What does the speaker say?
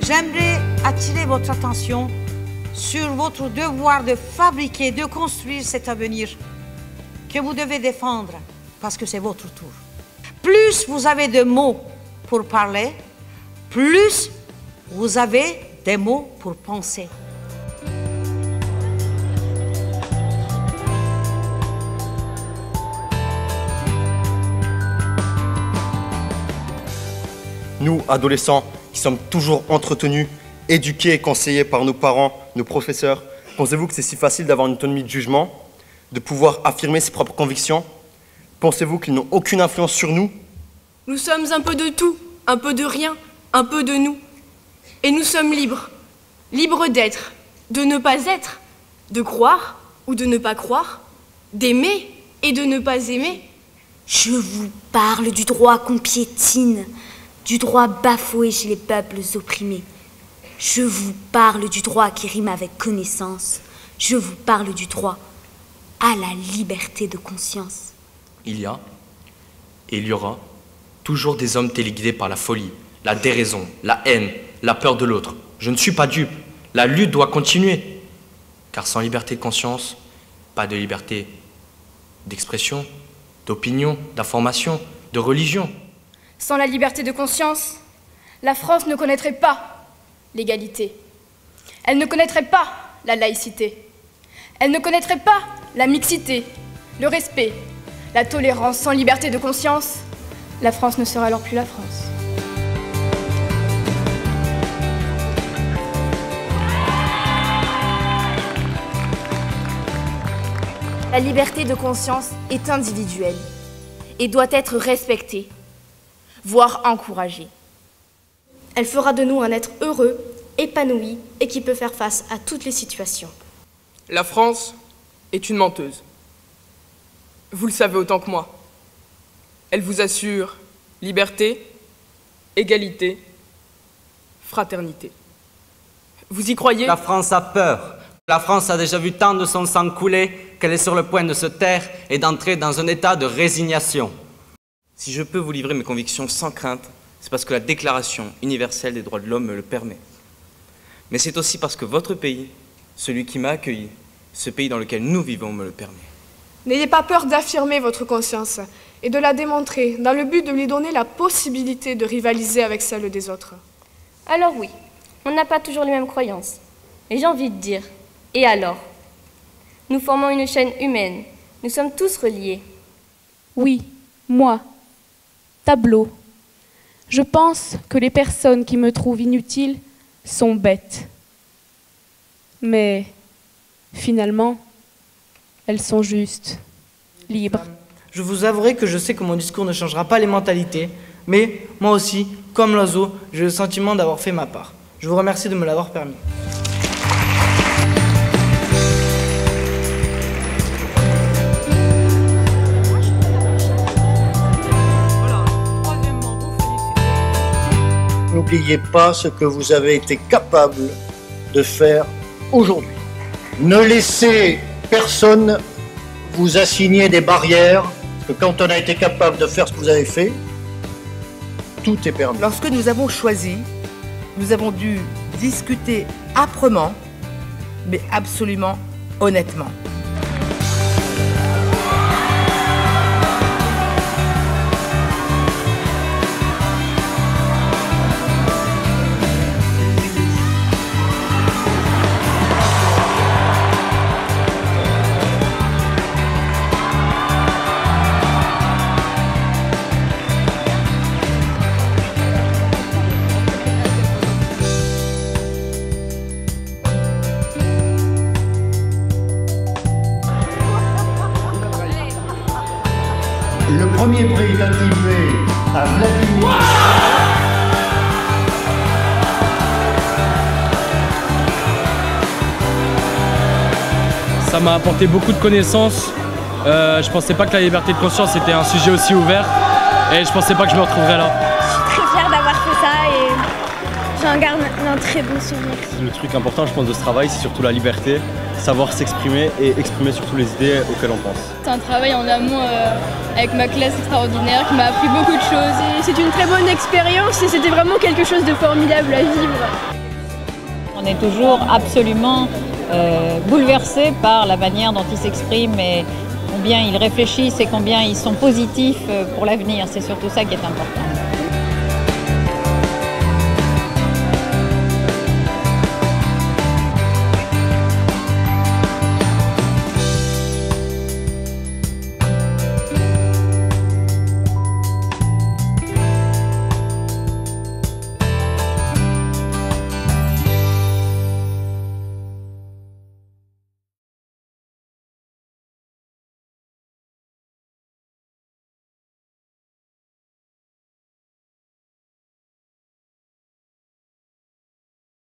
J'aimerais attirer votre attention sur votre devoir de fabriquer, de construire cet avenir que vous devez défendre parce que c'est votre tour. Plus vous avez de mots pour parler, plus vous avez des mots pour penser. Nous, adolescents, qui sommes toujours entretenus, éduqués et conseillés par nos parents, nos professeurs, pensez-vous que c'est si facile d'avoir une autonomie de jugement, de pouvoir affirmer ses propres convictions? Pensez-vous qu'ils n'ont aucune influence sur nous? Nous sommes un peu de tout, un peu de rien, un peu de nous. Et nous sommes libres. Libres d'être, de ne pas être, de croire ou de ne pas croire, d'aimer et de ne pas aimer. Je vous parle du droit qu'on piétine, du droit bafoué chez les peuples opprimés. Je vous parle du droit qui rime avec connaissance. Je vous parle du droit à la liberté de conscience. Il y a, et il y aura, toujours des hommes téléguidés par la folie, la déraison, la haine, la peur de l'autre. Je ne suis pas dupe. La lutte doit continuer. Car sans liberté de conscience, pas de liberté d'expression, d'opinion, d'information, de religion. Sans la liberté de conscience, la France ne connaîtrait pas l'égalité. Elle ne connaîtrait pas la laïcité. Elle ne connaîtrait pas la mixité, le respect, la tolérance. Sans liberté de conscience, la France ne serait alors plus la France. La liberté de conscience est individuelle et doit être respectée, voire encouragée. Elle fera de nous un être heureux, épanoui et qui peut faire face à toutes les situations. La France est une menteuse. Vous le savez autant que moi. Elle vous assure liberté, égalité, fraternité. Vous y croyez? La France a peur. La France a déjà vu tant de son sang couler qu'elle est sur le point de se taire et d'entrer dans un état de résignation. Si je peux vous livrer mes convictions sans crainte, c'est parce que la Déclaration universelle des droits de l'homme me le permet. Mais c'est aussi parce que votre pays, celui qui m'a accueilli, ce pays dans lequel nous vivons, me le permet. N'ayez pas peur d'affirmer votre conscience et de la démontrer dans le but de lui donner la possibilité de rivaliser avec celle des autres. Alors oui, on n'a pas toujours les mêmes croyances. Et j'ai envie de dire, et alors? Nous formons une chaîne humaine. Nous sommes tous reliés. Oui, moi, Tableau. Je pense que les personnes qui me trouvent inutile sont bêtes. Mais finalement, elles sont justes, libres. Je vous avouerai que je sais que mon discours ne changera pas les mentalités, mais moi aussi, comme l'oiseau, j'ai le sentiment d'avoir fait ma part. Je vous remercie de me l'avoir permis. N'oubliez pas ce que vous avez été capable de faire aujourd'hui. Ne laissez personne vous assigner des barrières, parce que quand on a été capable de faire ce que vous avez fait, tout est permis. Lorsque nous avons choisi, nous avons dû discuter âprement, mais absolument honnêtement. Le premier prix est attribué à Vladimir. Ça m'a apporté beaucoup de connaissances. Je pensais pas que la liberté de conscience était un sujet aussi ouvert et je pensais pas que je me retrouverais là. Je suis très fière d'avoir fait ça et j'en garde un très bon souvenir. Le truc important, je pense, de ce travail, c'est surtout la liberté. savoir s'exprimer et exprimer surtout les idées auxquelles on pense. C'est un travail en amont avec ma classe extraordinaire qui m'a appris beaucoup de choses. Et c'est une très bonne expérience et c'était vraiment quelque chose de formidable à vivre. On est toujours absolument bouleversé par la manière dont ils s'expriment et combien ils réfléchissent et combien ils sont positifs pour l'avenir. C'est surtout ça qui est important.